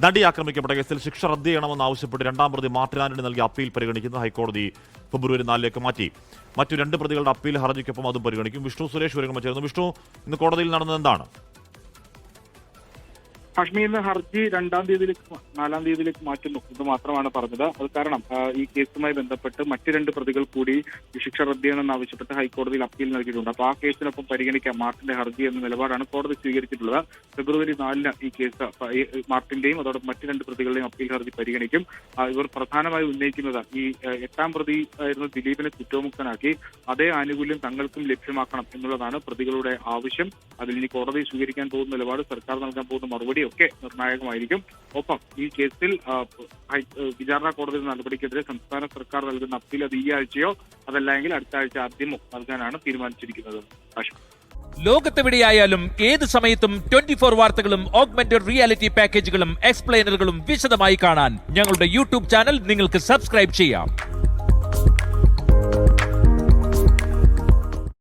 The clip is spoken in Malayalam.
നടി ആക്രമിക്കപ്പെട്ട കേസിൽ ശിക്ഷ റദ്ദ് ചെയ്യണമെന്നാവശ്യപ്പെട്ട് രണ്ടാം പ്രതി മാർട്ടിൻ ആന്റണി നൽകിയ അപ്പീൽ പരിഗണിക്കുന്നത് ഹൈക്കോടതി ഫെബ്രുവരി 4 മാറ്റി. മറ്റു 2 പ്രതികളുടെ അപ്പീൽ ഹർജിക്കൊപ്പം അതും പരിഗണിക്കും. വിഷ്ണു സുരേഷ് വിവരങ്ങൾ ചേർന്നു. വിഷ്ണു, ഇന്ന് കോടതിയിൽ നടന്നത് എന്താണ്? കാശ്മീരിന് ഹർജി 2-ാം തീയതിയിലേക്ക് 4-ാം തീയതിയിലേക്ക് മാറ്റുന്നു ഇത് മാത്രമാണ് പറഞ്ഞത്. അത് കാരണം ഈ കേസുമായി ബന്ധപ്പെട്ട് മറ്റ് 2 പ്രതികൾ കൂടി ശിക്ഷ റദ്ദ് ചെയ്യണമെന്ന് ആവശ്യപ്പെട്ട് ഹൈക്കോടതിയിൽ അപ്പീൽ നൽകിയിട്ടുണ്ട്. അപ്പോൾ ആ കേസിനൊപ്പം പരിഗണിക്കാം മാർട്ടിന്റെ ഹർജി എന്ന നിലപാടാണ് കോടതി സ്വീകരിച്ചിട്ടുള്ളത്. ഫെബ്രുവരി 4-ന് ഈ കേസ് മാർട്ടിന്റെയും അതോടൊപ്പം മറ്റ് 2 പ്രതികളുടെയും അപ്പീൽ ഹർജി പരിഗണിക്കും. ഇവർ പ്രധാനമായി ഉന്നയിക്കുന്നത് ഈ 8-ാം പ്രതി ആയിരുന്ന ദിലീപിനെ കുറ്റമുക്തനാക്കി അതേ ആനുകൂല്യം തങ്ങൾക്കും ലഭ്യമാക്കണം എന്നുള്ളതാണ് പ്രതികളുടെ ആവശ്യം. അതിൽ ഇനി കോടതി സ്വീകരിക്കാൻ പോകുന്ന നിലപാട്, സർക്കാർ നൽകാൻ പോകുന്ന മറുപടി ഒക്കെ നിർണായകമായിരിക്കും. ഒപ്പം ഈ കേസിൽ വിചാരണ കോടതി നടപടിക്കെതിരെ സംസ്ഥാന സർക്കാർ നൽകുന്ന അപ്പീൽ അത് ഈ ആഴ്ചയോ അതല്ലെങ്കിൽ അടുത്ത ആഴ്ച ആദ്യമോ നൽകാനാണ് തീരുമാനിച്ചിരിക്കുന്നത്. ലോകത്തെവിടെയായാലും ഏത് സമയത്തും 24 വാർത്തകളും ഓഗ്മെന്റഡ് റിയാലിറ്റി പാക്കേജുകളും എക്സ്പ്ലെയിനറുകളും വിശദമായി കാണാൻ ഞങ്ങളുടെ യൂട്യൂബ് ചാനൽ നിങ്ങൾക്ക് സബ്സ്ക്രൈബ് ചെയ്യാം.